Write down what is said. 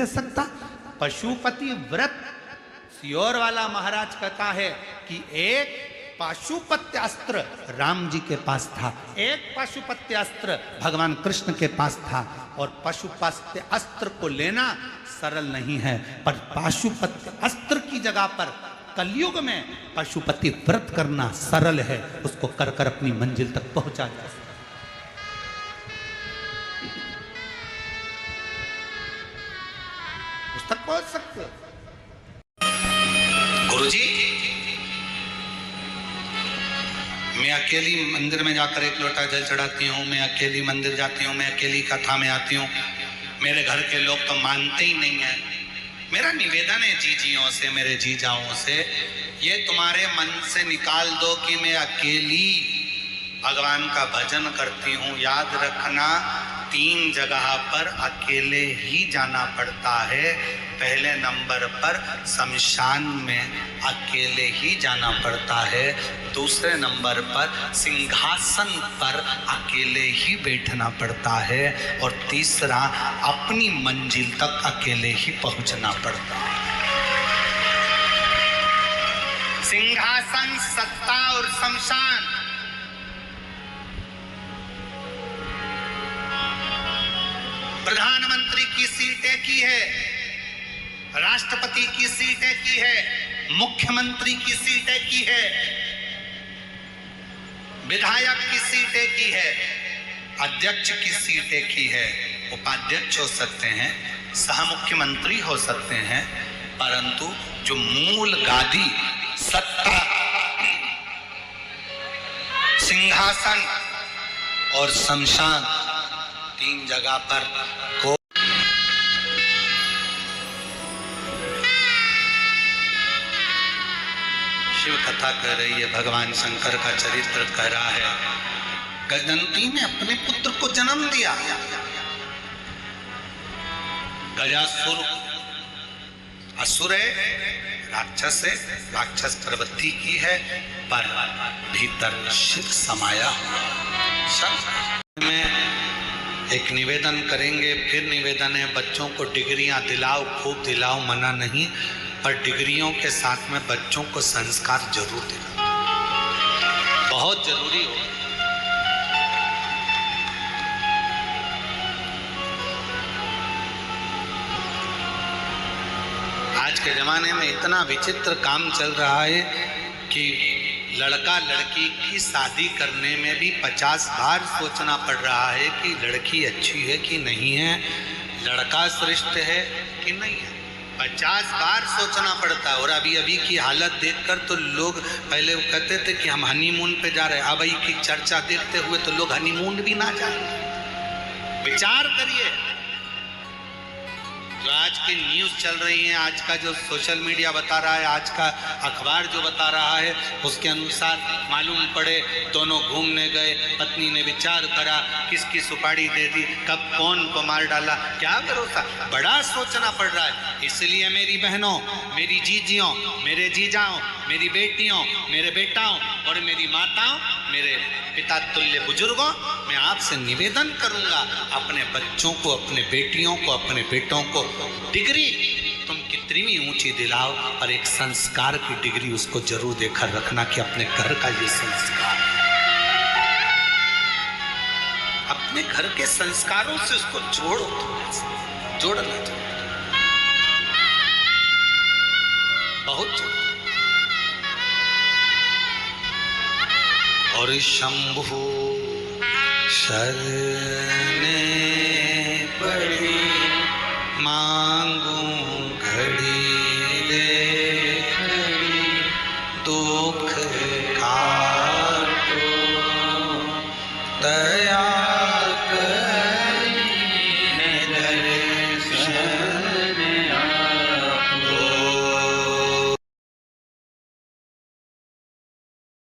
ले सकता। पशुपति व्रत सियोर वाला महाराज कहता है कि एक पाशुपत्य अस्त्र राम जी के पास था, एक पाशुपत्य अस्त्र भगवान कृष्ण के पास था, और पाशुपत्य अस्त्र को लेना सरल नहीं है, पर पाशुपत्य अस्त्र की जगह पर कलयुग में पशुपति व्रत करना सरल है। उसको कर कर अपनी मंजिल तक पहुंचा जा सकता। उस तक पहुंच सकते। गुरुजी, मैं अकेली मंदिर में जाकर एक लोटा जल चढ़ाती हूँ, मैं अकेली मंदिर जाती हूँ, मैं अकेली कथा में आती हूँ, मेरे घर के लोग तो मानते ही नहीं है। मेरा निवेदन है जीजियों से, मेरे जीजाओं से, ये तुम्हारे मन से निकाल दो कि मैं अकेली भगवान का भजन करती हूँ। याद रखना, 3 जगह पर अकेले ही जाना पड़ता है। पहले नंबर पर शमशान में अकेले ही जाना पड़ता है, दूसरे नंबर पर सिंहासन पर अकेले ही बैठना पड़ता है, और तीसरा अपनी मंजिल तक अकेले ही पहुंचना पड़ता है। सिंहासन, सत्ता और शमशान, प्रधानमंत्री की सीट एक ही है, राष्ट्रपति की सीट एक ही है, मुख्यमंत्री की सीट एक ही है, विधायक की सीट एक ही है, अध्यक्ष की सीट एक ही है। उपाध्यक्ष हो सकते हैं, सह मुख्यमंत्री हो सकते हैं, परंतु जो मूल गादी, सत्ता, सिंहासन और शमशान, 3 जगह पर को शिव कथा कह रही है, भगवान शंकर का चरित्र कह रहा है। गजंती ने अपने पुत्र को जन्म दिया। गजासुर असुर है, राक्षस है, राक्षस प्रवृत्ति की है, पर भीतर शिव समाया हुआ। में एक निवेदन करेंगे, फिर निवेदन है, बच्चों को डिग्रियां दिलाओ, खूब दिलाओ, मना नहीं, पर डिग्रियों के साथ में बच्चों को संस्कार जरूर दिलाओ, बहुत जरूरी हो। आज के जमाने में इतना विचित्र काम चल रहा है कि लड़का लड़की की शादी करने में भी 50 बार सोचना पड़ रहा है कि लड़की अच्छी है कि नहीं है, लड़का श्रेष्ठ है कि नहीं है, 50 बार सोचना पड़ता है। और अभी की हालत देखकर तो लोग, पहले वो कहते थे कि हम हनीमून पे जा रहे हैं, अब की चर्चा देखते हुए तो लोग हनीमून भी ना जाए। विचार करिए, जो आज की न्यूज़ चल रही है, आज का जो सोशल मीडिया बता रहा है, आज का अखबार जो बता रहा है, उसके अनुसार मालूम पड़े दोनों घूमने गए, पत्नी ने विचार करा, किसकी सुपारी दे दी, कब कौन को मार डाला, क्या भरोसा, बड़ा सोचना पड़ रहा है। इसलिए मेरी बहनों, मेरी जीजियों, मेरे जीजाओं, मेरी बेटियों, मेरे बेटाओं और मेरी माताओं, मेरे पिता तुल्य बुजुर्गों, मैं आपसे निवेदन करूंगा, अपने बच्चों को, अपने बेटियों को, अपने बेटों को डिग्री तुम कितनी भी ऊंची दिलाओ, पर एक संस्कार की डिग्री उसको जरूर देकर रखना कि अपने घर का ये संस्कार, अपने घर के संस्कारों से उसको जोड़ो, जोड़ना चाहिए, बहुत जोड़ो। और शंभु शरणे